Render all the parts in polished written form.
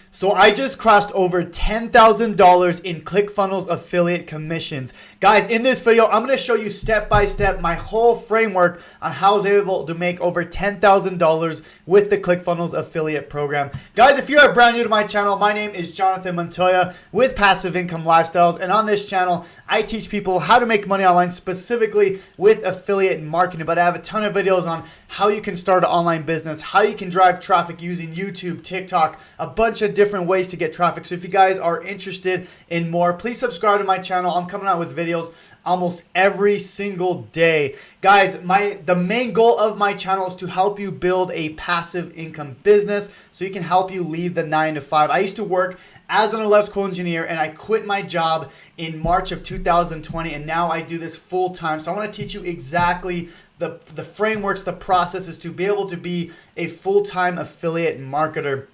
So I just crossed over $10,000 in Clickfunnels affiliate commissions. Guys, in this video, I'm going to show you step by step my whole framework on how I was able to make over $10,000 with the Clickfunnels affiliate program. Guys, if you're brand new to my channel, my name is Jonathan Montoya with Passive Income Lifestyles. And on this channel, I teach people how to make money online, specifically with affiliate marketing. But I have a ton of videos on how you can start an online business, how you can drive traffic using YouTube, TikTok, a bunch of different ways to get traffic. So if you guys are interested in more, please subscribe to my channel. I'm coming out with videos almost every single day. Guys, the main goal of my channel is to help you build a passive income business so you can help you leave the 9 to 5. I used to work as an electrical engineer and I quit my job in March of 2020 and now I do this full time. So I want to teach you exactly the frameworks, the processes to be able to be a full-time affiliate marketer.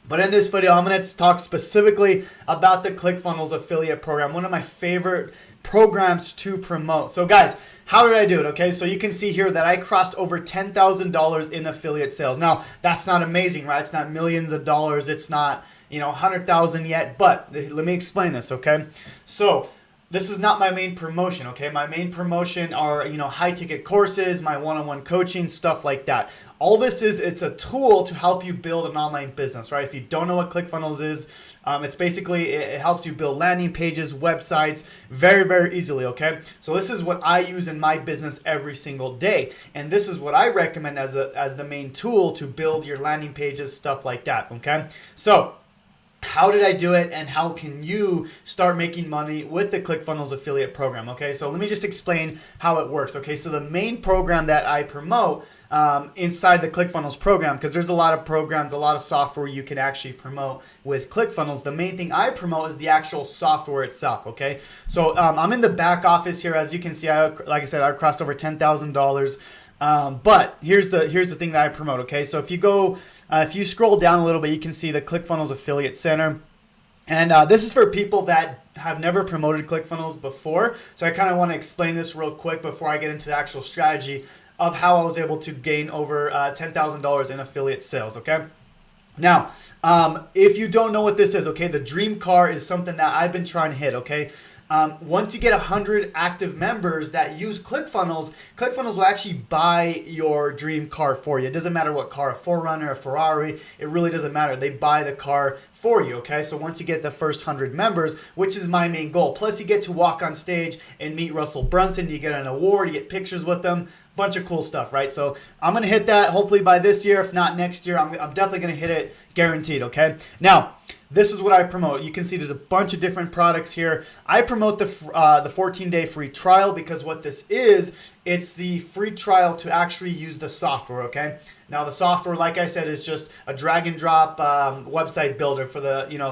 But in this video, I'm going to talk specifically about the Clickfunnels affiliate program, one of my favorite programs to promote. So guys, how did I do it? Okay, so you can see here that I crossed over $10,000 in affiliate sales. Now, that's not amazing, right? It's not millions of dollars. It's not, 100,000 yet, but let me explain this, okay? So this is not my main promotion, okay? My main promotion are, high ticket courses, my one-on-one coaching, stuff like that. All this is, it's a tool to help you build an online business, right? If you don't know what Clickfunnels is, it's basically, it helps you build landing pages, websites very, very easily, okay? So this is what I use in my business every single day. And this is what I recommend as the main tool to build your landing pages, stuff like that, okay? So how did I do it and how can you start making money with the Clickfunnels affiliate program? Okay, so let me just explain how it works. Okay, so the main program that I promote inside the Clickfunnels program, because there's a lot of programs, a lot of software you can actually promote with Clickfunnels. The main thing I promote is the actual software itself. Okay, so I'm in the back office here. As you can see, like I said, I crossed over $10,000. But here's the thing that I promote. Okay, so if you scroll down a little bit, you can see the Clickfunnels Affiliate Center. And this is for people that have never promoted Clickfunnels before. So I kind of want to explain this real quick before I get into the actual strategy of how I was able to gain over $10,000 in affiliate sales, okay? Now, if you don't know what this is, okay, the dream car is something that I've been trying to hit, okay? Once you get 100 active members that use Clickfunnels, Clickfunnels will actually buy your dream car for you. It doesn't matter what car, a 4Runner, a Ferrari, it really doesn't matter. They buy the car for you, okay? So once you get the first 100 members, which is my main goal, plus you get to walk on stage and meet Russell Brunson, you get an award, you get pictures with them, bunch of cool stuff, right? So I'm going to hit that hopefully by this year. If not next year, I'm definitely going to hit it guaranteed, okay? Now, this is what I promote. You can see there's a bunch of different products here. I promote the 14-day free trial because what this is, it's the free trial to actually use the software, okay? Now the software, like I said, is just a drag and drop website builder for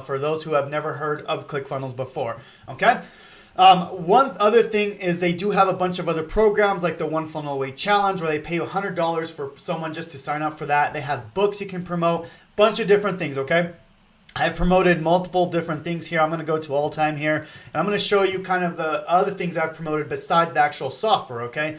for those who have never heard of Clickfunnels before, okay? One other thing is they do have a bunch of other programs like the One Funnel Away Challenge where they pay you $100 for someone just to sign up for that. They have books you can promote, bunch of different things, okay? I've promoted multiple different things here. I'm going to go to all time here and I'm going to show you kind of the other things I've promoted besides the actual software, okay?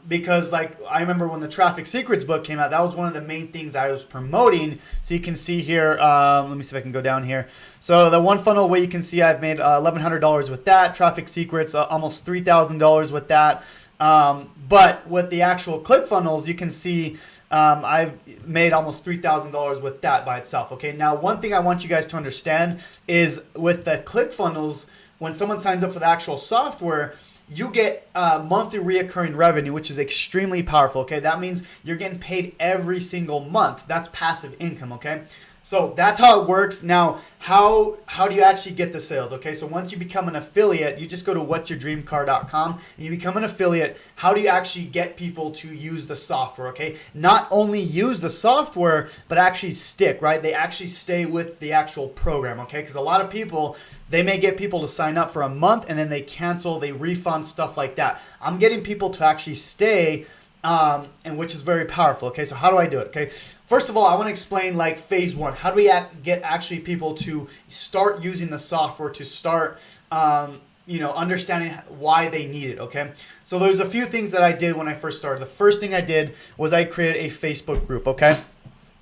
Because like I remember when the Traffic Secrets book came out, that was one of the main things I was promoting. So you can see here, let me see if I can go down here. So the One Funnel Away, you can see I've made $1,100 with that. Traffic Secrets, almost $3,000 with that. But with the actual Clickfunnels, you can see I've made almost $3,000 with that by itself. Okay, now one thing I want you guys to understand is with the Clickfunnels, when someone signs up for the actual software, you get monthly reoccurring revenue, which is extremely powerful, okay? That means you're getting paid every single month. That's passive income, okay? So that's how it works. Now, how do you actually get the sales? Okay, so once you become an affiliate, you just go to whatsyourdreamcar.com and you become an affiliate. How do you actually get people to use the software? Okay, not only use the software, but actually stick, right? They actually stay with the actual program, okay? Because a lot of people, they may get people to sign up for a month and then they cancel, they refund, stuff like that. I'm getting people to actually stay, and which is very powerful. Okay, so how do I do it? Okay, first of all, I want to explain like phase one. How do we get actually people to start using the software, to start understanding why they need it, okay? So there's a few things that I did when I first started. The first thing I did was I created a Facebook group, okay?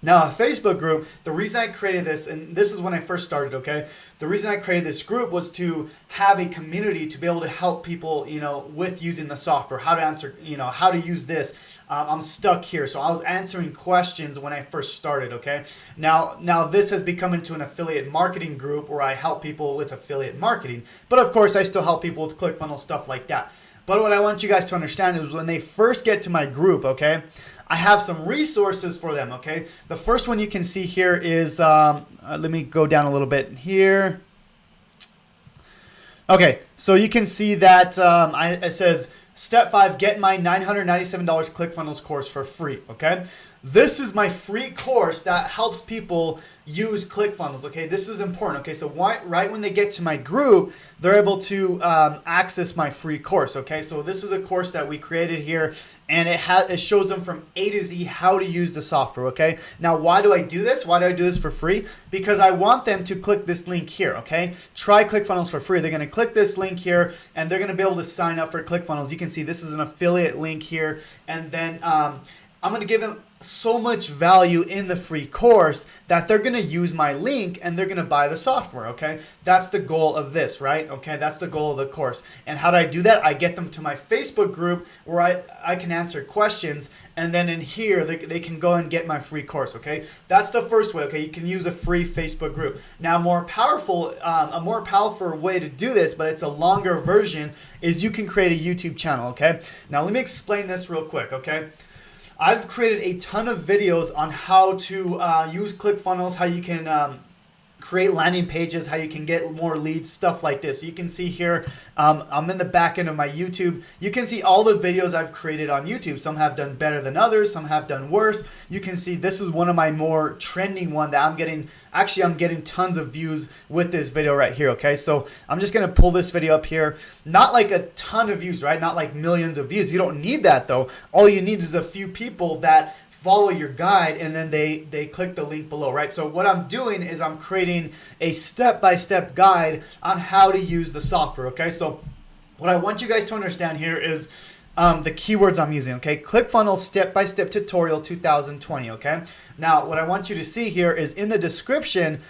Now, a Facebook group, the reason I created this, and this is when I first started, okay? The reason I created this group was to have a community to be able to help people, with using the software, how to answer, how to use this. I'm stuck here. So I was answering questions when I first started, okay? Now this has become into an affiliate marketing group where I help people with affiliate marketing. But of course, I still help people with ClickFunnels, stuff like that. But what I want you guys to understand is when they first get to my group, okay, I have some resources for them, okay? The first one you can see here is, let me go down a little bit here. Okay, so you can see that it says, Step 5, get my $997 ClickFunnels course for free, okay? This is my free course that helps people use ClickFunnels, okay? This is important, okay? So right when they get to my group, they're able to access my free course, okay? So this is a course that we created here, and it shows them from A to Z how to use the software, okay? Now, why do I do this? Why do I do this for free? Because I want them to click this link here, okay? Try ClickFunnels for free. They're gonna click this link here, and they're gonna be able to sign up for ClickFunnels. You can see this is an affiliate link here, and then I'm going to give them so much value in the free course that they're going to use my link and they're going to buy the software, okay? That's the goal of this, right? Okay, that's the goal of the course. And how do I do that? I get them to my Facebook group where I can answer questions, and then in here, they can go and get my free course, okay? That's the first way, okay? You can use a free Facebook group. Now, a more powerful way to do this, but it's a longer version, is you can create a YouTube channel, okay? Now, let me explain this real quick, okay? I've created a ton of videos on how to use ClickFunnels, how you can create landing pages, how you can get more leads, stuff like this. You can see here, I'm in the back end of my YouTube. You can see all the videos I've created on YouTube. Some have done better than others, some have done worse. You can see this is one of my more trending one that I'm getting tons of views with this video right here, okay? So I'm just gonna pull this video up here. Not like a ton of views, right? Not like millions of views. You don't need that though. All you need is a few people that follow your guide, and then they click the link below, right? So what I'm doing is I'm creating a step-by-step guide on how to use the software, okay? So what I want you guys to understand here is the keywords I'm using, okay? ClickFunnels step-by-step tutorial 2020, okay? Now, what I want you to see here is in the description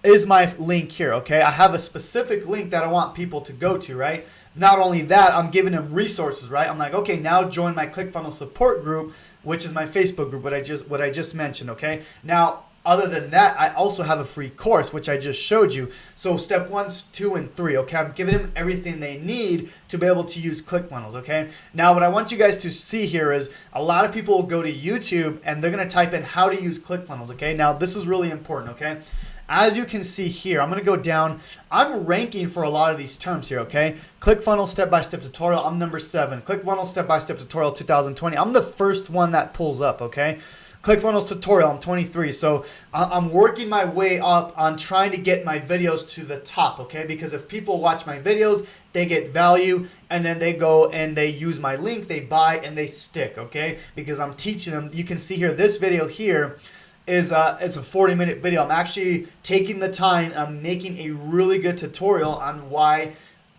is my link here, okay? I have a specific link that I want people to go to, right? Not only that, I'm giving them resources, right? I'm like, okay, now join my ClickFunnels support group, which is my Facebook group, what I just mentioned, okay? Now, other than that, I also have a free course, which I just showed you. So step 1, 2, and 3, okay? I'm giving them everything they need to be able to use ClickFunnels, okay? Now, what I want you guys to see here is a lot of people will go to YouTube and they're gonna type in how to use ClickFunnels, okay? Now, this is really important, okay? As you can see here, I'm going to go down. I'm ranking for a lot of these terms here, okay? ClickFunnels step-by-step tutorial, I'm number 7. ClickFunnels step-by-step tutorial 2020, I'm the first one that pulls up, okay? ClickFunnels tutorial, I'm 23. So I'm working my way up on trying to get my videos to the top, okay? Because if people watch my videos, they get value, and then they go and they use my link, they buy, and they stick, okay? Because I'm teaching them. You can see here, this video here, is a 40-minute video. I'm actually taking the time. I'm making a really good tutorial on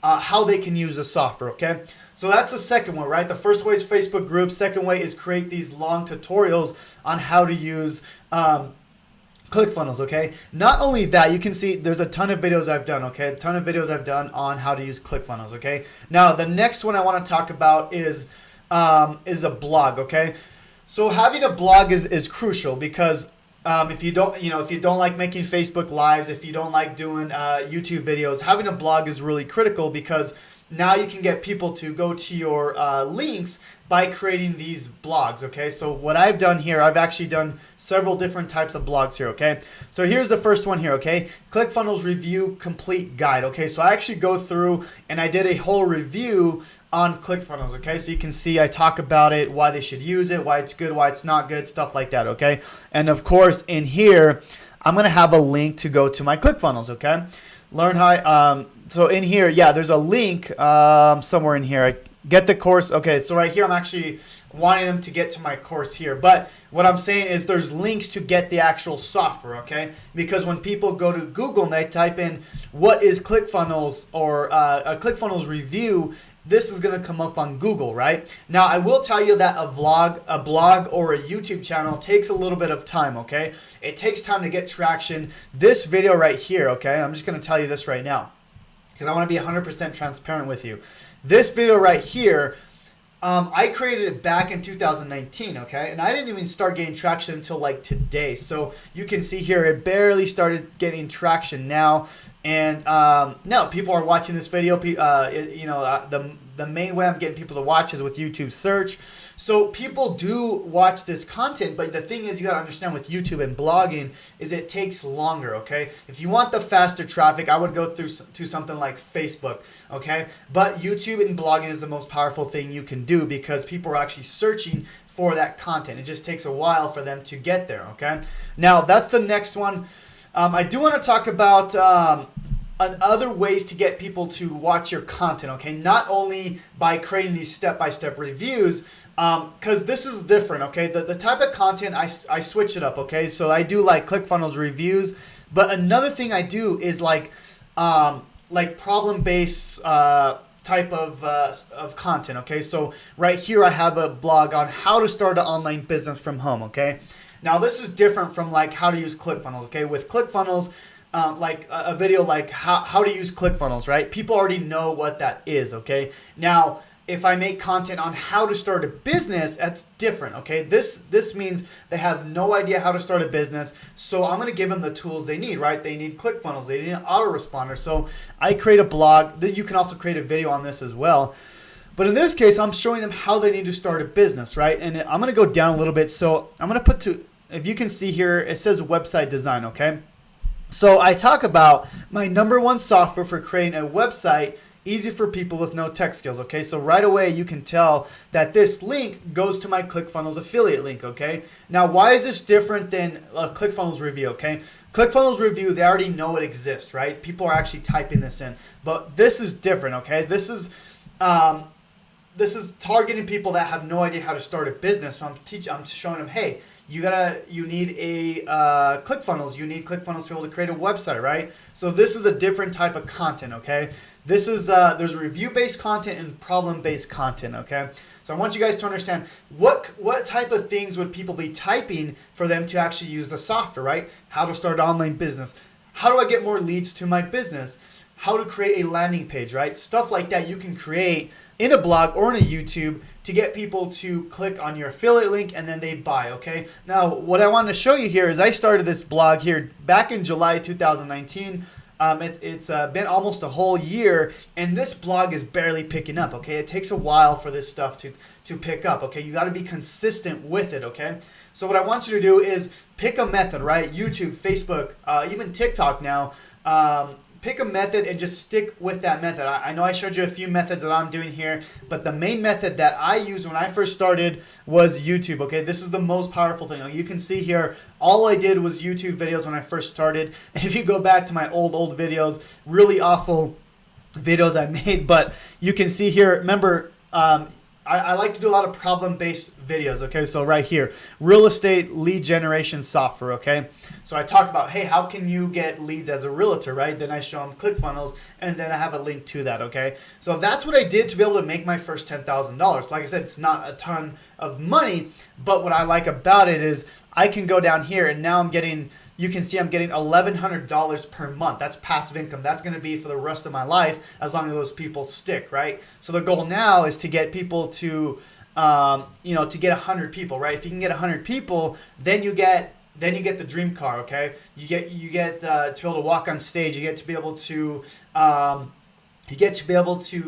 how they can use the software, okay? So that's the second one, right? The first way is Facebook groups. Second way is create these long tutorials on how to use ClickFunnels, okay? Not only that, you can see there's a ton of videos I've done, okay? A ton of videos I've done on how to use ClickFunnels, okay? Now, the next one I want to talk about is a blog, okay? So having a blog is crucial because if you don't like making Facebook lives, if you don't like doing YouTube videos, having a blog is really critical because now you can get people to go to your links by creating these blogs, okay? So what I've done here, I've actually done several different types of blogs here, okay? So here's the first one here, okay? ClickFunnels Review Complete Guide, okay? So I actually go through and I did a whole review on ClickFunnels, okay? So you can see I talk about it, why they should use it, why it's good, why it's not good, stuff like that, okay? And of course, in here, I'm gonna have a link to go to my ClickFunnels, okay? Learn how, so in here, yeah, there's a link somewhere in here. Get the course, okay, so right here, I'm actually wanting them to get to my course here. But what I'm saying is there's links to get the actual software, okay? Because when people go to Google and they type in what is ClickFunnels or a ClickFunnels review, this is going to come up on Google, right? Now, I will tell you that a blog, or a YouTube channel takes a little bit of time, okay? It takes time to get traction. This video right here, okay, I'm just going to tell you this right now because I want to be 100% transparent with you. This video right here, I created it back in 2019, okay? And I didn't even start getting traction until like today. So you can see here, it barely started getting traction now. And no, people are watching this video. The main way I'm getting people to watch is with YouTube search. So people do watch this content, but the thing is, you gotta understand with YouTube and blogging is it takes longer, okay? If you want the faster traffic, I would go to something like Facebook, okay? But YouTube and blogging is the most powerful thing you can do because people are actually searching for that content. It just takes a while for them to get there, okay? Now, that's the next one. I do want to talk about other ways to get people to watch your content, okay? Not only by creating these step-by-step reviews, because this is different, okay? The type of content, I switch it up, okay? So I do like Clickfunnels reviews, but another thing I do is like problem-based type of content, okay? So right here I have a blog on how to start an online business from home, okay? Now this is different from like how to use Clickfunnels, okay? With Clickfunnels, like a video like how to use Clickfunnels, right? People already know what that is, okay? Now, if I make content on how to start a business, that's different, okay? This means they have no idea how to start a business, so I'm gonna give them the tools they need, right? They need Clickfunnels, they need an autoresponder. So I create a blog. You can also create a video on this as well. But in this case, I'm showing them how they need to start a business, right? And I'm gonna go down a little bit. So I'm gonna put if you can see here, it says website design, okay? So I talk about my #1 software for creating a website easy for people with no tech skills, okay? So right away you can tell that this link goes to my Clickfunnels affiliate link, okay? Now, why is this different than a Clickfunnels review, okay? Clickfunnels review, they already know it exists, right? People are actually typing this in. But this is different, okay? This is targeting people that have no idea how to start a business. So I'm showing them, hey, you need a Clickfunnels. You need Clickfunnels to be able to create a website, right? So this is a different type of content, okay? This is there's review-based content and problem-based content, okay? So I want you guys to understand what type of things would people be typing for them to actually use the software, right? How to start an online business. How do I get more leads to my business? How to create a landing page, right? Stuff like that you can create in a blog or in a YouTube to get people to click on your affiliate link and then they buy, okay? Now, what I want to show you here is I started this blog here back in July 2019. It's been almost a whole year, and this blog is barely picking up, okay? It takes a while for this stuff to pick up, okay? You got to be consistent with it, okay? So what I want you to do is pick a method, right? YouTube, Facebook, even TikTok now. Pick a method and just stick with that method. I know I showed you a few methods that I'm doing here, but the main method that I used when I first started was YouTube, okay? This is the most powerful thing. You can see here, all I did was YouTube videos when I first started. If you go back to my old videos, really awful videos I made, but you can see here, remember, I like to do a lot of problem-based videos, okay? So right here, real estate lead generation software, okay? So I talk about, hey, how can you get leads as a realtor, right? Then I show them Clickfunnels, and then I have a link to that, okay? So that's what I did to be able to make my first $10,000. Like I said, it's not a ton of money, but what I like about it is I can go down here, and now you can see I'm getting $1,100 per month. That's passive income. That's going to be for the rest of my life as long as those people stick, right? So the goal now is to get people to, to get 100 people, right? If you can get 100 people, then you get the dream car, okay? You get to be able to walk on stage. You get to be able to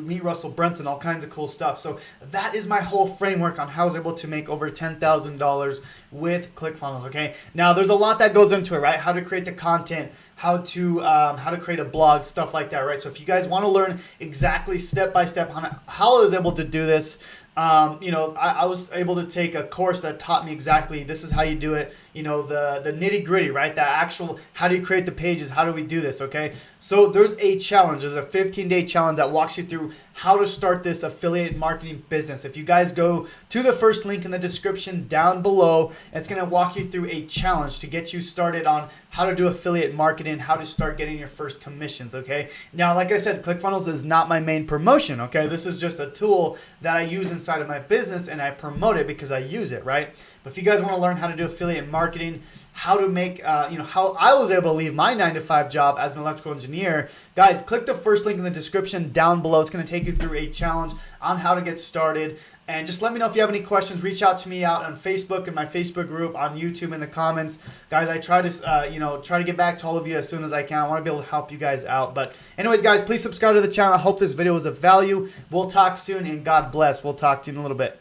meet Russell Brunson, all kinds of cool stuff. So that is my whole framework on how I was able to make over $10,000 with Clickfunnels, okay? Now, there's a lot that goes into it, right? How to create the content, how to create a blog, stuff like that, right? So if you guys want to learn exactly step-by-step how I was able to do this, I was able to take a course that taught me exactly this is how you do it, the nitty gritty, right? The actual, how do you create the pages? How do we do this? Okay. So there's a challenge. There's a 15-day challenge that walks you through how to start this affiliate marketing business. If you guys go to the first link in the description down below, it's going to walk you through a challenge to get you started on how to do affiliate marketing, how to start getting your first commissions. Okay. Now, like I said, ClickFunnels is not my main promotion. Okay. This is just a tool that I use inside of my business and I promote it because I use it, right? But if you guys want to learn how to do affiliate marketing, how to make, how I was able to leave my 9-to-5 job as an electrical engineer, guys, click the first link in the description down below. It's going to take you through a challenge on how to get started. And just let me know if you have any questions. Reach out to me out on Facebook and my Facebook group, on YouTube in the comments. Guys, I try to get back to all of you as soon as I can. I want to be able to help you guys out. But anyways, guys, please subscribe to the channel. I hope this video was of value. We'll talk soon, and God bless. We'll talk to you in a little bit.